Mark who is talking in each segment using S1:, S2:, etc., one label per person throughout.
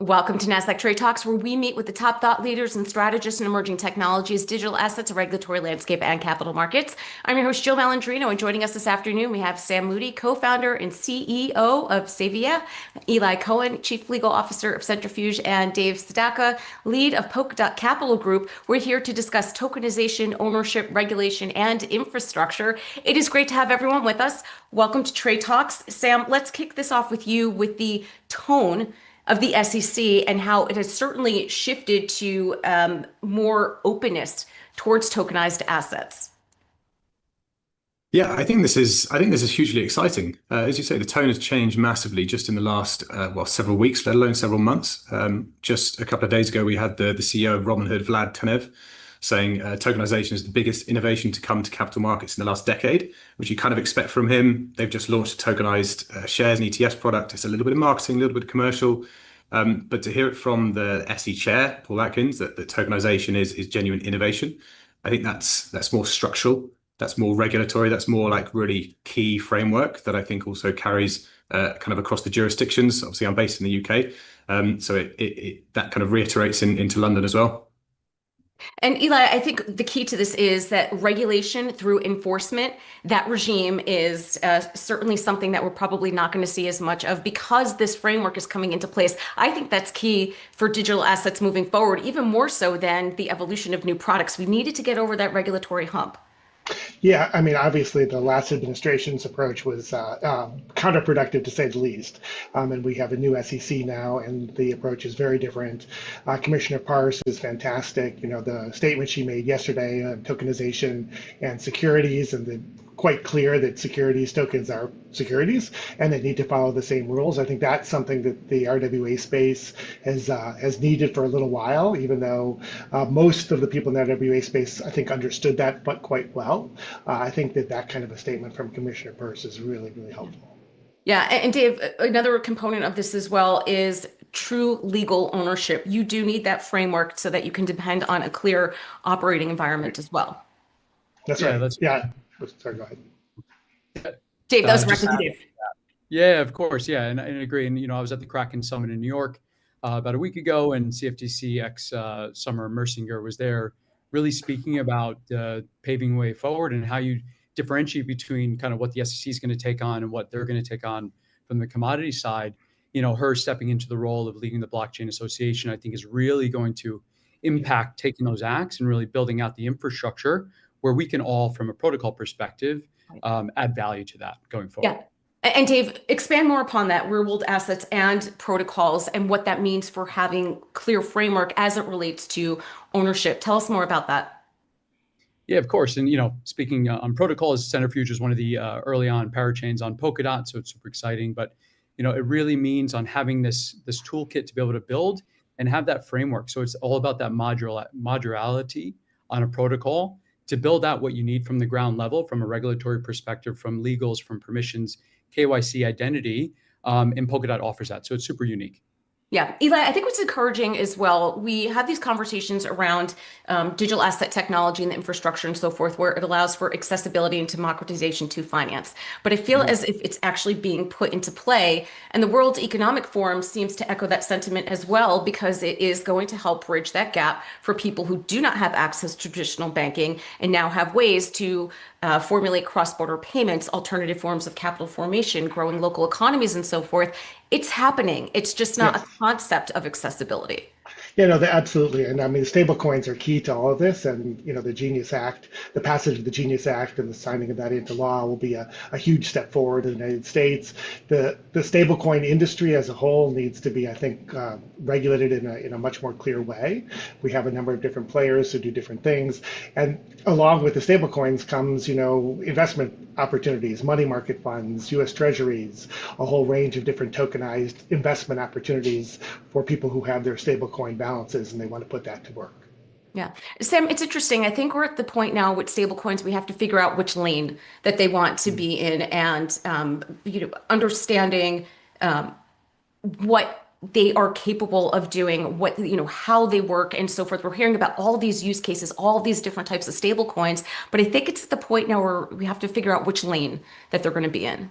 S1: Welcome to Nasdaq TradeTalks, where we meet with the top thought leaders and strategists in emerging technologies, digital assets, regulatory landscape, and capital markets. I'm your host, Jill Malandrino, and joining us this afternoon, we have Sam Mudie, co-founder and CEO of Savea, Eli Cohen, Chief Legal Officer of Centrifuge, and Dave Sedacca, lead of Polkadot Capital Group. We're here to discuss tokenization, ownership, regulation, and infrastructure. It is great to have everyone with us. Welcome to Trade Talks. Sam, let's kick this off with you with the tone of the SEC and how it has certainly shifted to more openness towards tokenized assets.
S2: Yeah, I think this is hugely exciting. As you say, the tone has changed massively just in the last several weeks, let alone several months. Just a couple of days ago, we had the CEO of Robinhood, Vlad Tenev, saying tokenization is the biggest innovation to come to capital markets in the last decade, which you kind of expect from him. They've just launched a tokenized shares and ETFs product. It's a little bit of marketing, a little bit of commercial. But to hear it from the SE chair, Paul Atkins, that tokenization is genuine innovation, I think that's more structural, that's more regulatory, that's more like really key framework that I think also carries kind of across the jurisdictions. Obviously, I'm based in the UK, so that kind of reiterates into London as well.
S1: And Eli, I think the key to this is that regulation through enforcement, that regime is certainly something that we're probably not going to see as much of because this framework is coming into place. I think that's key for digital assets moving forward, even more so than the evolution of new products. We needed to get over that regulatory hump.
S3: Yeah, I mean, obviously, the last administration's approach was counterproductive to say the least. And we have a new SEC now, and the approach is very different. Commissioner Parse is fantastic. You know, the statement she made yesterday on tokenization and securities, and quite clear that securities tokens are securities and they need to follow the same rules. I think that's something that the RWA space has needed for a little while, even though most of the people in the RWA space, I think, understood that but quite well. I think that kind of a statement from Commissioner Peirce is really, really helpful.
S1: Yeah, and Dave, another component of this as well is true legal ownership. You do need that framework so that you can depend on a clear operating environment as well.
S3: That's right. Yeah. Sorry, go ahead.
S1: Dave, that was representative.
S4: Yeah, of course. Yeah, and I agree. And, I was at the Kraken Summit in New York about a week ago, and CFTC ex Summer Mersinger was there really speaking about paving way forward and how you differentiate between kind of what the SEC is going to take on and what they're going to take on from the commodity side. Her stepping into the role of leading the Blockchain Association, I think, is really going to impact taking those acts and really building out the infrastructure where we can all, from a protocol perspective, add value to that going forward.
S1: Yeah. And Dave, expand more upon that, real-world assets and protocols and what that means for having clear framework as it relates to ownership. Tell us more about that.
S4: Yeah, of course. And, speaking on protocols, Centrifuge is one of the early on parachains on Polkadot, so it's super exciting. But, it really means on having this toolkit to be able to build and have that framework. So it's all about that modularity on a protocol to build out what you need from the ground level, from a regulatory perspective, from legals, from permissions, KYC identity, and Polkadot offers that. So it's super unique.
S1: Yeah, Eli, I think what's encouraging as well, we have these conversations around digital asset technology and the infrastructure and so forth, where it allows for accessibility and democratization to finance. But I feel as if it's actually being put into play, and the World Economic Forum seems to echo that sentiment as well, because it is going to help bridge that gap for people who do not have access to traditional banking and now have ways to formulate cross-border payments, alternative forms of capital formation, growing local economies, and so forth. It's happening. It's just not a concept of accessibility.
S3: Yeah, no, absolutely. And I mean, stable coins are key to all of this. And, the Genius Act, the passage of the Genius Act and the signing of that into law will be a huge step forward in the United States. The stable coin industry as a whole needs to be, I think, regulated in a much more clear way. We have a number of different players who do different things. And along with the stable coins comes, investment opportunities, money market funds, US Treasuries, a whole range of different tokenized investment opportunities for people who have their stable coin balances and they want to put that to work.
S1: Yeah. Sam, it's interesting. I think we're at the point now with stablecoins, we have to figure out which lane that they want to be in and, understanding what they are capable of doing, what, how they work and so forth. We're hearing about all these use cases, all these different types of stablecoins, but I think it's at the point now where we have to figure out which lane that they're going to be in.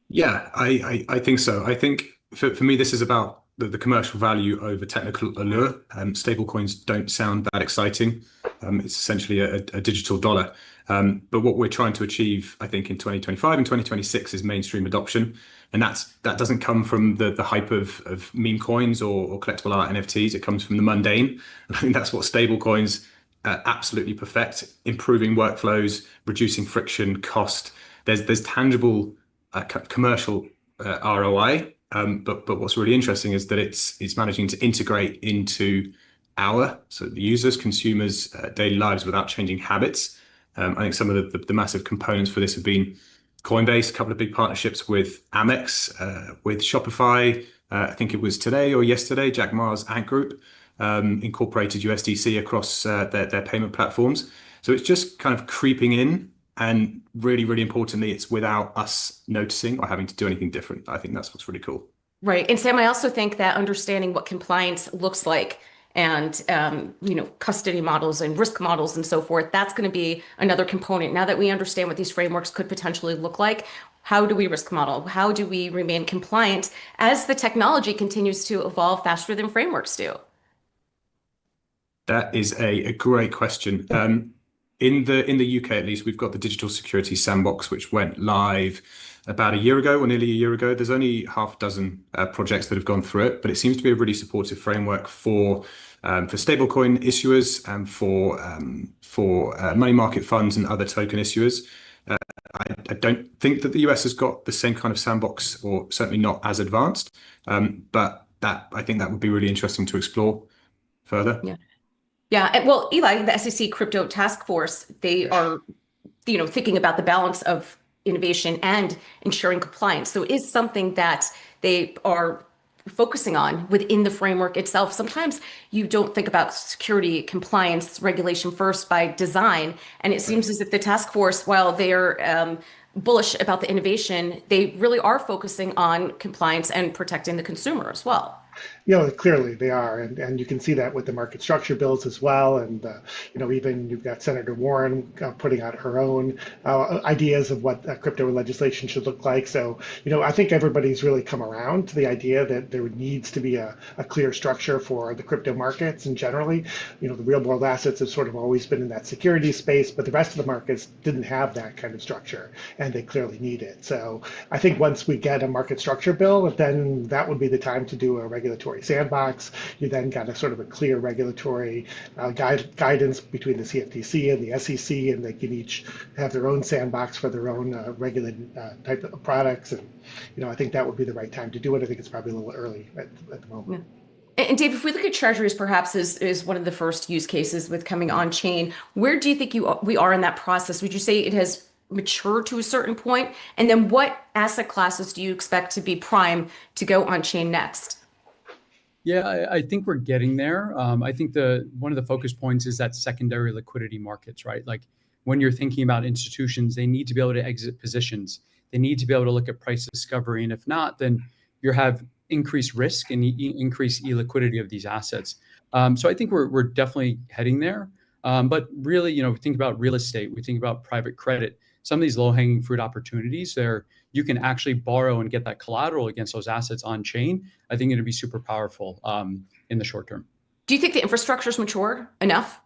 S2: Yeah, I think so. I think for me, this is about the commercial value over technical allure. Stablecoins don't sound that exciting. It's essentially a digital dollar. But what we're trying to achieve, I think, in 2025 and 2026 is mainstream adoption. And that doesn't come from the hype of meme coins or collectible art NFTs. It comes from the mundane. And I think that's what stablecoins absolutely perfect, improving workflows, reducing friction, cost. There's tangible commercial ROI. But what's really interesting is that it's managing to integrate into so the users, consumers' daily lives without changing habits. I think some of the massive components for this have been Coinbase, a couple of big partnerships with Amex, with Shopify. I think it was today or yesterday, Jack Ma's Ant Group incorporated USDC across their payment platforms. So it's just kind of creeping in, and really, really importantly, it's without us noticing or having to do anything different. I think that's what's really cool.
S1: Right. And Sam, I also think that understanding what compliance looks like and custody models and risk models and so forth, that's going to be another component. Now that we understand what these frameworks could potentially look like, how do we risk model? How do we remain compliant as the technology continues to evolve faster than frameworks do?
S2: That is a great question. In the UK, at least, we've got the Digital Security Sandbox, which went live about a year ago or nearly a year ago. There's only half a dozen projects that have gone through it, but it seems to be a really supportive framework for stablecoin issuers and for money market funds and other token issuers. I don't think that the US has got the same kind of sandbox, or certainly not as advanced, but I think that would be really interesting to explore further.
S1: Yeah. Yeah. Well, Eli, the SEC Crypto Task Force, they are, thinking about the balance of innovation and ensuring compliance. So it is something that they are focusing on within the framework itself. Sometimes you don't think about security, compliance, regulation first by design. And it seems as if the task force, while they're bullish about the innovation, they really are focusing on compliance and protecting the consumer as well.
S3: Clearly they are, and you can see that with the market structure bills as well. And even you've got Senator Warren putting out her own ideas of what crypto legislation should look like. So I think everybody's really come around to the idea that there needs to be a clear structure for the crypto markets. And generally, the real world assets have sort of always been in that security space, but the rest of the markets didn't have that kind of structure, and they clearly need it. So I think once we get a market structure bill, then that would be the time to do a regulatory sandbox. You then got a sort of a clear regulatory guidance between the CFTC and the SEC, and they can each have their own sandbox for their own regulated type of products. And I think that would be the right time to do it. I think it's probably a little early at the moment.
S1: Yeah. And Dave, if we look at treasuries, perhaps is one of the first use cases with coming on chain. Where do you think we are in that process? Would you say it has matured to a certain point? And then what asset classes do you expect to be prime to go on chain next?
S4: Yeah, I think we're getting there. I think one of the focus points is that secondary liquidity markets, right? Like when you're thinking about institutions, they need to be able to exit positions. They need to be able to look at price discovery. And if not, then you have increased risk and increased illiquidity of these assets. So I think we're definitely heading there. But really, we think about real estate, we think about private credit. Some of these low-hanging fruit opportunities there, you can actually borrow and get that collateral against those assets on chain. I think it'd be super powerful in the short term.
S1: Do you think the infrastructure is mature enough?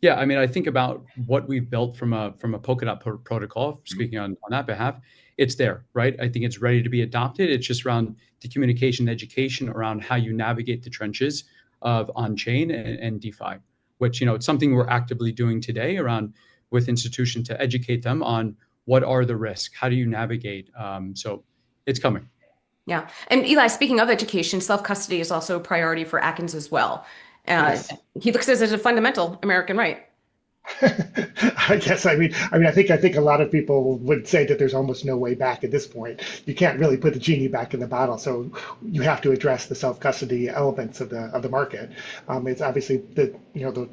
S4: Yeah, I mean, I think about what we've built from a Polkadot protocol, speaking on that behalf, it's there, right? I think it's ready to be adopted. It's just around the communication education around how you navigate the trenches of on-chain and DeFi, which, it's something we're actively doing today around with institutions to educate them on what are the risks, how do you navigate? So it's coming.
S1: Yeah. And Eli, speaking of education, self-custody is also a priority for Atkins as well.
S3: Yes.
S1: He looks at it as a fundamental American right.
S3: I guess. I mean, I think a lot of people would say that there's almost no way back at this point. You can't really put the genie back in the bottle, so you have to address the self-custody elements of the market. It's obviously the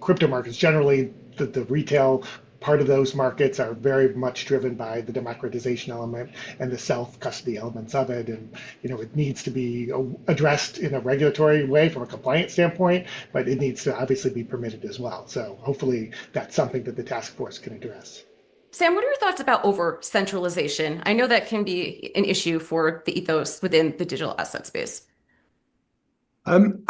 S3: crypto markets generally, the retail part of those markets are very much driven by the democratization element and the self-custody elements of it. And, it needs to be addressed in a regulatory way from a compliance standpoint, but it needs to obviously be permitted as well. So hopefully that's something that the task force can address.
S1: Sam, what are your thoughts about over-centralization? I know that can be an issue for the ethos within the digital asset space.
S2: Um,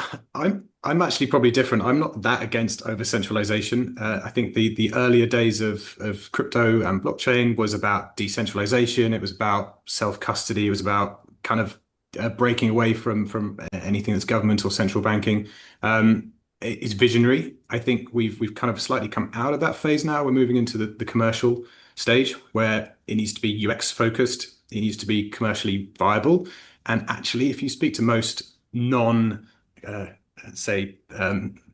S2: I'm actually probably different. I'm not that against over centralization. I think the earlier days of crypto and blockchain was about decentralization. It was about self-custody. It was about kind of breaking away from anything that's government or central banking. It's visionary. I think we've kind of slightly come out of that phase now. We're moving into the commercial stage where it needs to be UX focused. It needs to be commercially viable. And actually, if you speak to most non say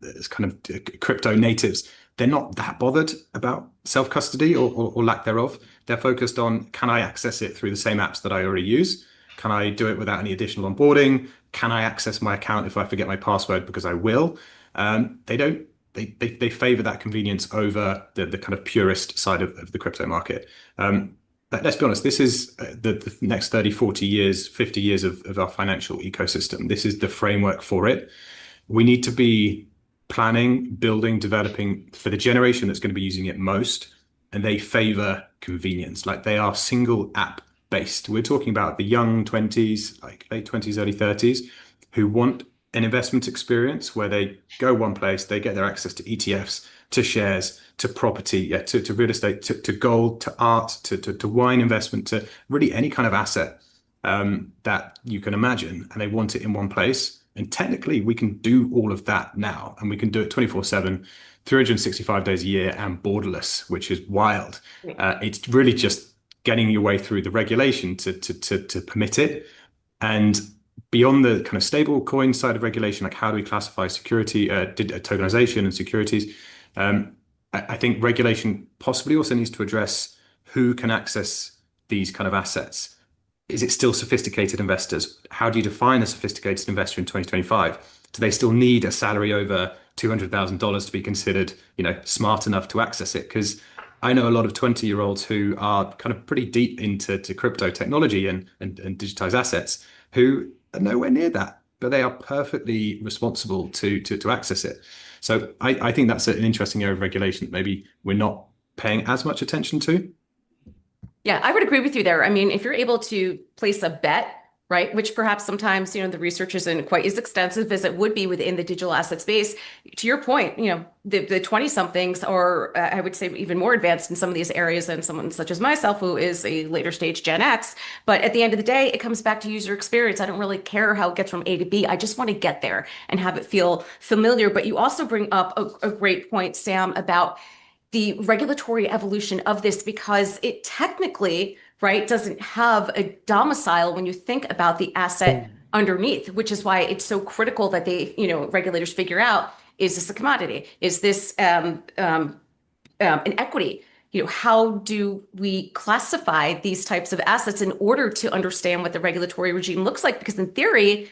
S2: it's kind of crypto natives, they're not that bothered about self-custody or lack thereof. They're focused on, can I access it through the same apps that I already use? Can I do it without any additional onboarding? Can I access my account if I forget my password? Because I will. They don't. They favor that convenience over the kind of purist side of the crypto market. Let's be honest, this is the next 30, 40 years, 50 years of our financial ecosystem. This is the framework for it. We need to be planning, building, developing for the generation that's going to be using it most, and they favor convenience. Like, they are single app based. We're talking about the young 20s, like late 20s, early 30s, who want an investment experience where they go one place, they get their access to ETFs, to shares, to property, yeah, to real estate, to gold, to art, to wine investment, to really any kind of asset that you can imagine, and they want it in one place. And technically, we can do all of that now, and we can do it 24/7, 365 days a year, and borderless, which is wild. It's really just getting your way through the regulation to permit it. And beyond the kind of stable coin side of regulation, like how do we classify security, tokenization and securities? I think regulation possibly also needs to address who can access these kind of assets. Is it still sophisticated investors? How do you define a sophisticated investor in 2025? Do they still need a salary over $200,000 to be considered, smart enough to access it? Because I know a lot of 20-year-olds who are kind of pretty deep into crypto technology and digitized assets who are nowhere near that, but they are perfectly responsible to access it. So I think that's an interesting area of regulation that maybe we're not paying as much attention to.
S1: Yeah, I would agree with you there. I mean, if you're able to place a bet, right, which perhaps sometimes, the research isn't quite as extensive as it would be within the digital asset space. To your point, the 20 somethings are, I would say, even more advanced in some of these areas than someone such as myself, who is a later stage Gen X. But at the end of the day, it comes back to user experience. I don't really care how it gets from A to B. I just want to get there and have it feel familiar. But you also bring up a great point, Sam, about the regulatory evolution of this, because it technically, right, doesn't have a domicile when you think about the asset underneath, which is why it's so critical that they, regulators figure out, is this a commodity? Is this an equity? How do we classify these types of assets in order to understand what the regulatory regime looks like? Because in theory,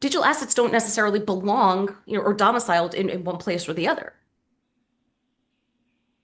S1: digital assets don't necessarily belong, or domiciled in one place or the other.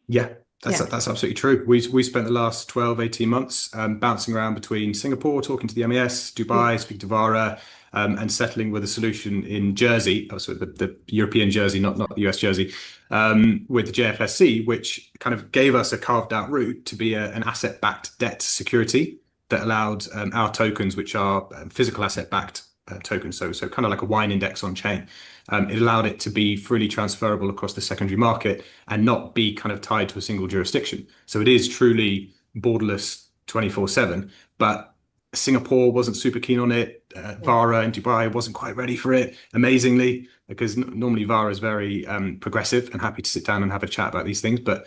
S2: Yeah, that's absolutely true. We spent the last 12, 18 months bouncing around between Singapore, talking to the MES, Dubai, speaking to VARA, and settling with a solution in Jersey, also the European Jersey, not the US Jersey, with the JFSC, which kind of gave us a carved out route to be an asset-backed debt security that allowed our tokens, which are physical asset-backed tokens, so kind of like a wine index on chain. It allowed it to be freely transferable across the secondary market and not be kind of tied to a single jurisdiction. So it is truly borderless 24/7. But Singapore wasn't super keen on it. VARA and Dubai wasn't quite ready for it, amazingly, because normally VARA is very progressive and happy to sit down and have a chat about these things. But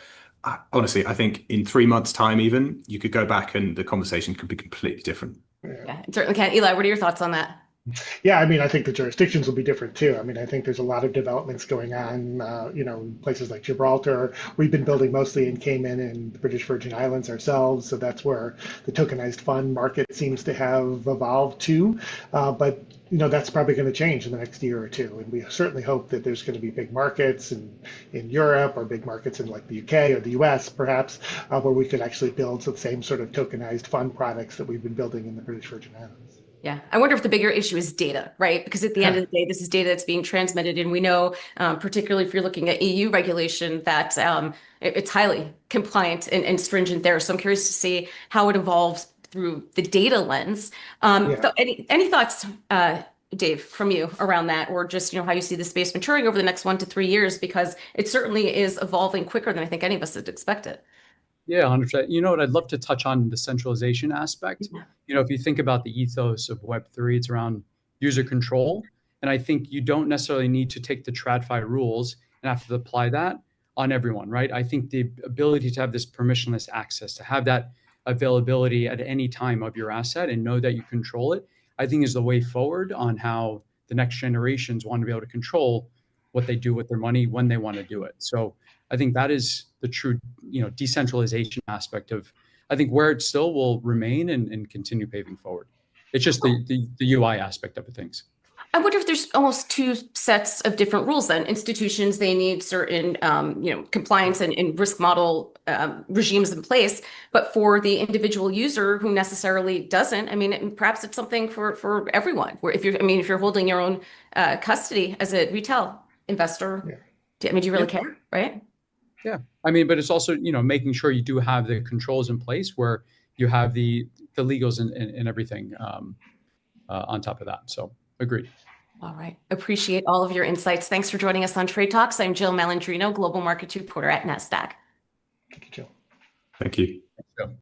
S2: honestly, I think in 3 months' time, even, you could go back and the conversation could be completely different.
S1: Yeah, it certainly can. Eli, what are your thoughts on that?
S3: Yeah, I mean, I think the jurisdictions will be different too. I mean, I think there's a lot of developments going on, places like Gibraltar. We've been building mostly in Cayman and the British Virgin Islands ourselves, so that's where the tokenized fund market seems to have evolved to. But that's probably going to change in the next year or two, and we certainly hope that there's going to be big markets in Europe, or big markets in like the UK or the US, perhaps, where we could actually build the same sort of tokenized fund products that we've been building in the British Virgin Islands.
S1: Yeah, I wonder if the bigger issue is data, right? Because at the end of the day, this is data that's being transmitted. And we know, particularly if you're looking at EU regulation, that it's highly compliant and stringent there. So I'm curious to see how it evolves through the data lens. So any thoughts, Dave, from you around that, or just, how you see the space maturing over the next 1 to 3 years, because it certainly is evolving quicker than I think any of us had expected.
S4: Yeah, 100%. You know what? I'd love to touch on the centralization aspect.
S1: Yeah.
S4: If you think about the ethos of Web3, it's around user control. And I think you don't necessarily need to take the TradFi rules and have to apply that on everyone, right? I think the ability to have this permissionless access, to have that availability at any time of your asset and know that you control it, I think is the way forward on how the next generations want to be able to control what they do with their money when they want to do it. So I think that is the true, decentralization aspect of, I think, where it still will remain and continue paving forward. It's just the UI aspect of things.
S1: I wonder if there's almost two sets of different rules then. Institutions, they need certain, compliance and risk model regimes in place. But for the individual user who necessarily doesn't, perhaps it's something for everyone. Where if you're holding your own custody as a retail investor, do you really care, right?
S4: Yeah, but it's also, making sure you do have the controls in place where you have the legals and everything on top of that. So agreed.
S1: All right. Appreciate all of your insights. Thanks for joining us on Trade Talks. I'm Jill Malandrino, Global Markets Reporter at Nasdaq.
S3: Thank you, Jill.
S2: Thank you.